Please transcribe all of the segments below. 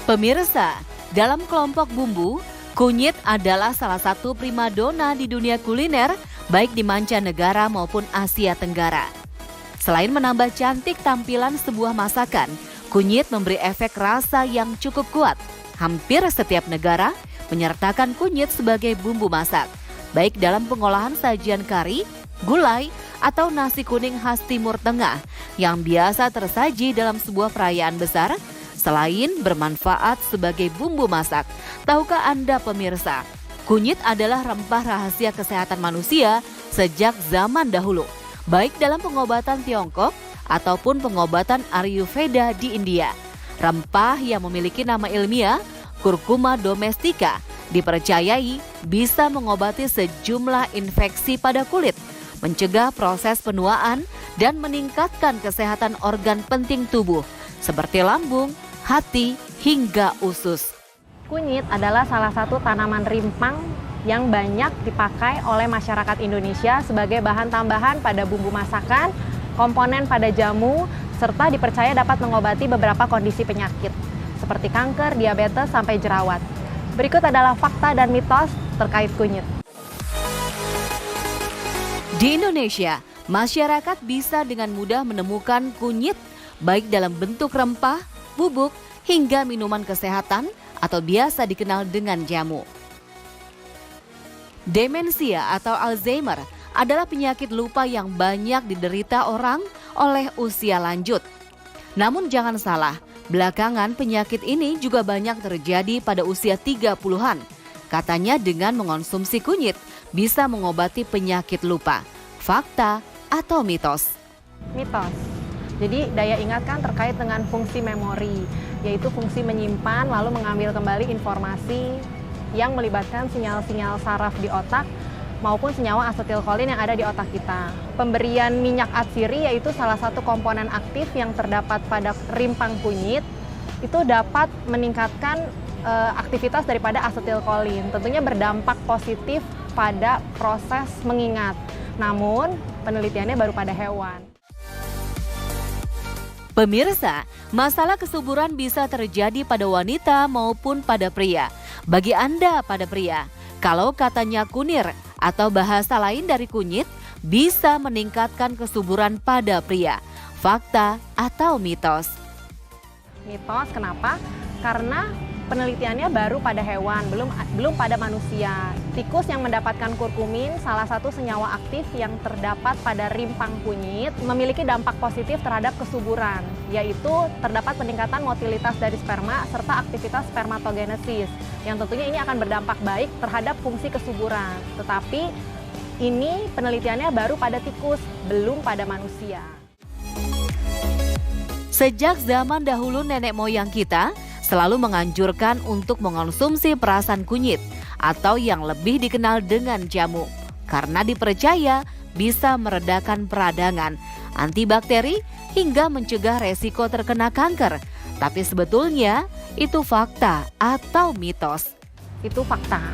Pemirsa, dalam kelompok bumbu, kunyit adalah salah satu primadona di dunia kuliner, baik di mancanegara maupun Asia Tenggara. Selain menambah cantik tampilan sebuah masakan, kunyit memberi efek rasa yang cukup kuat. Hampir setiap negara menyertakan kunyit sebagai bumbu masak, baik dalam pengolahan sajian kari, gulai, atau nasi kuning khas Timur Tengah yang biasa tersaji dalam sebuah perayaan besar. Selain bermanfaat sebagai bumbu masak, tahukah Anda pemirsa, kunyit adalah rempah rahasia kesehatan manusia sejak zaman dahulu, baik dalam pengobatan Tiongkok ataupun pengobatan Ayurveda di India. Rempah yang memiliki nama ilmiah, Curcuma domestica, dipercayai bisa mengobati sejumlah infeksi pada kulit, mencegah proses penuaan, dan meningkatkan kesehatan organ penting tubuh, seperti lambung, hati, hingga usus. Kunyit adalah salah satu tanaman rimpang yang banyak dipakai oleh masyarakat Indonesia sebagai bahan tambahan pada bumbu masakan, komponen pada jamu, serta dipercaya dapat mengobati beberapa kondisi penyakit, seperti kanker, diabetes, sampai jerawat. Berikut adalah fakta dan mitos terkait kunyit. Di Indonesia, masyarakat bisa dengan mudah menemukan kunyit, baik dalam bentuk rempah, bubuk, hingga minuman kesehatan atau biasa dikenal dengan jamu. Demensia atau Alzheimer adalah penyakit lupa yang banyak diderita orang oleh usia lanjut. Namun jangan salah, belakangan penyakit ini juga banyak terjadi pada usia 30-an. Katanya dengan mengonsumsi kunyit bisa mengobati penyakit lupa. Fakta atau mitos? Mitos. Jadi daya ingat kan terkait dengan fungsi memori, yaitu fungsi menyimpan lalu mengambil kembali informasi yang melibatkan sinyal-sinyal saraf di otak maupun senyawa asetilkolin yang ada di otak kita. Pemberian minyak atsiri yaitu salah satu komponen aktif yang terdapat pada rimpang kunyit, itu dapat meningkatkan aktivitas daripada asetilkolin, tentunya berdampak positif pada proses mengingat. Namun penelitiannya baru pada hewan. Pemirsa, masalah kesuburan bisa terjadi pada wanita maupun pada pria. Bagi Anda pada pria, kalau katanya kunir atau bahasa lain dari kunyit bisa meningkatkan kesuburan pada pria. Fakta atau mitos? Mitos, kenapa? Karena penelitiannya baru pada hewan, belum pada manusia. Tikus yang mendapatkan kurkumin, salah satu senyawa aktif yang terdapat pada rimpang kunyit, memiliki dampak positif terhadap kesuburan, yaitu terdapat peningkatan motilitas dari sperma serta aktivitas spermatogenesis, yang tentunya ini akan berdampak baik terhadap fungsi kesuburan. Tetapi ini penelitiannya baru pada tikus, belum pada manusia. Sejak zaman dahulu nenek moyang kita selalu menganjurkan untuk mengonsumsi perasan kunyit atau yang lebih dikenal dengan jamu karena dipercaya bisa meredakan peradangan, antibakteri, hingga mencegah resiko terkena kanker. Tapi sebetulnya itu fakta atau mitos? Itu fakta.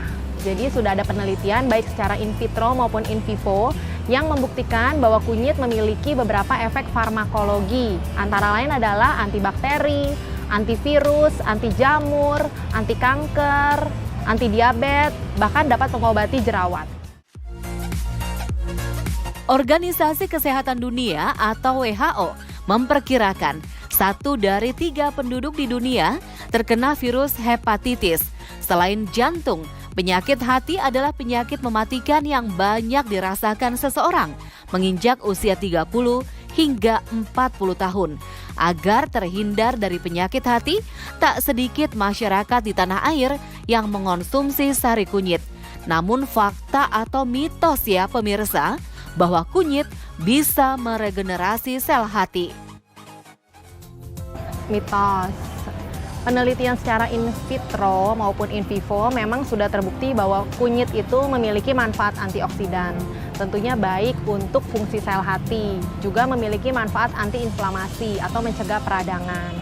Jadi sudah ada penelitian baik secara in vitro maupun in vivo yang membuktikan bahwa kunyit memiliki beberapa efek farmakologi. Antara lain adalah antibakteri, antivirus, anti jamur, anti kanker, anti diabetes, bahkan dapat mengobati jerawat. Organisasi Kesehatan Dunia atau WHO memperkirakan 1 dari 3 penduduk di dunia terkena virus hepatitis. Selain jantung, penyakit hati adalah penyakit mematikan yang banyak dirasakan seseorang menginjak usia 30 hingga 40 tahun. Agar terhindar dari penyakit hati, tak sedikit masyarakat di tanah air yang mengonsumsi sari kunyit. Namun fakta atau mitos ya pemirsa, bahwa kunyit bisa meregenerasi sel hati? Mitos. Penelitian secara in vitro maupun in vivo memang sudah terbukti bahwa kunyit itu memiliki manfaat antioksidan. Tentunya baik untuk fungsi sel hati, juga memiliki manfaat antiinflamasi atau mencegah peradangan.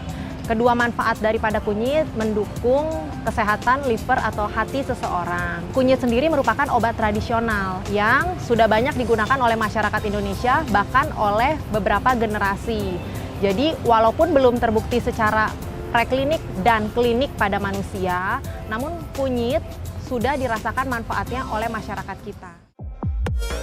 Kedua manfaat daripada kunyit mendukung kesehatan liver atau hati seseorang. Kunyit sendiri merupakan obat tradisional yang sudah banyak digunakan oleh masyarakat Indonesia, bahkan oleh beberapa generasi. Jadi walaupun belum terbukti secara preklinik dan klinik pada manusia, namun kunyit sudah dirasakan manfaatnya oleh masyarakat kita.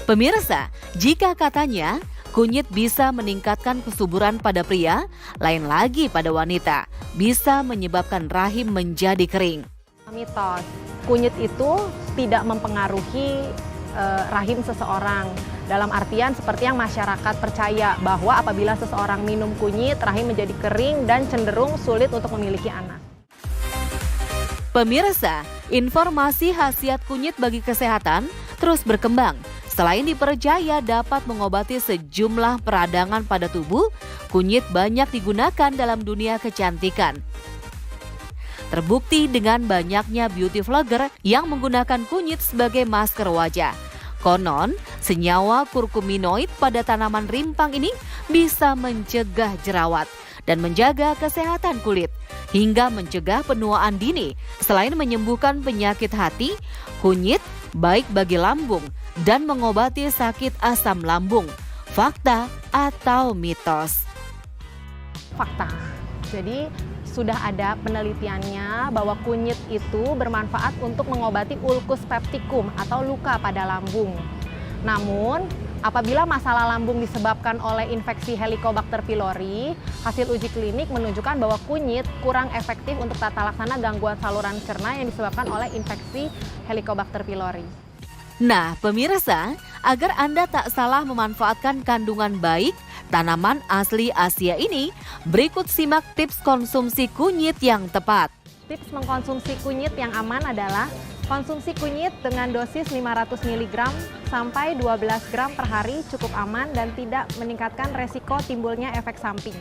Pemirsa, jika katanya kunyit bisa meningkatkan kesuburan pada pria, lain lagi pada wanita, bisa menyebabkan rahim menjadi kering. Mitos, kunyit itu tidak mempengaruhi rahim seseorang. Dalam artian seperti yang masyarakat percaya bahwa apabila seseorang minum kunyit, rahim menjadi kering dan cenderung sulit untuk memiliki anak. Pemirsa, informasi khasiat kunyit bagi kesehatan terus berkembang. Selain dipercaya dapat mengobati sejumlah peradangan pada tubuh, kunyit banyak digunakan dalam dunia kecantikan. Terbukti dengan banyaknya beauty vlogger yang menggunakan kunyit sebagai masker wajah. Konon, senyawa kurkuminoid pada tanaman rimpang ini bisa mencegah jerawat dan menjaga kesehatan kulit, hingga mencegah penuaan dini. Selain menyembuhkan penyakit hati, kunyit baik bagi lambung dan mengobati sakit asam lambung. Fakta atau mitos? Fakta. Jadi sudah ada penelitiannya bahwa kunyit itu bermanfaat untuk mengobati ulcus pepticum atau luka pada lambung. Namun, apabila masalah lambung disebabkan oleh infeksi Helicobacter pylori, hasil uji klinik menunjukkan bahwa kunyit kurang efektif untuk tata laksana gangguan saluran cerna yang disebabkan oleh infeksi Helicobacter pylori. Nah, pemirsa, agar Anda tak salah memanfaatkan kandungan baik tanaman asli Asia ini, berikut simak tips konsumsi kunyit yang tepat. Tips mengkonsumsi kunyit yang aman adalah konsumsi kunyit dengan dosis 500 mg sampai 12 gram per hari cukup aman dan tidak meningkatkan resiko timbulnya efek samping.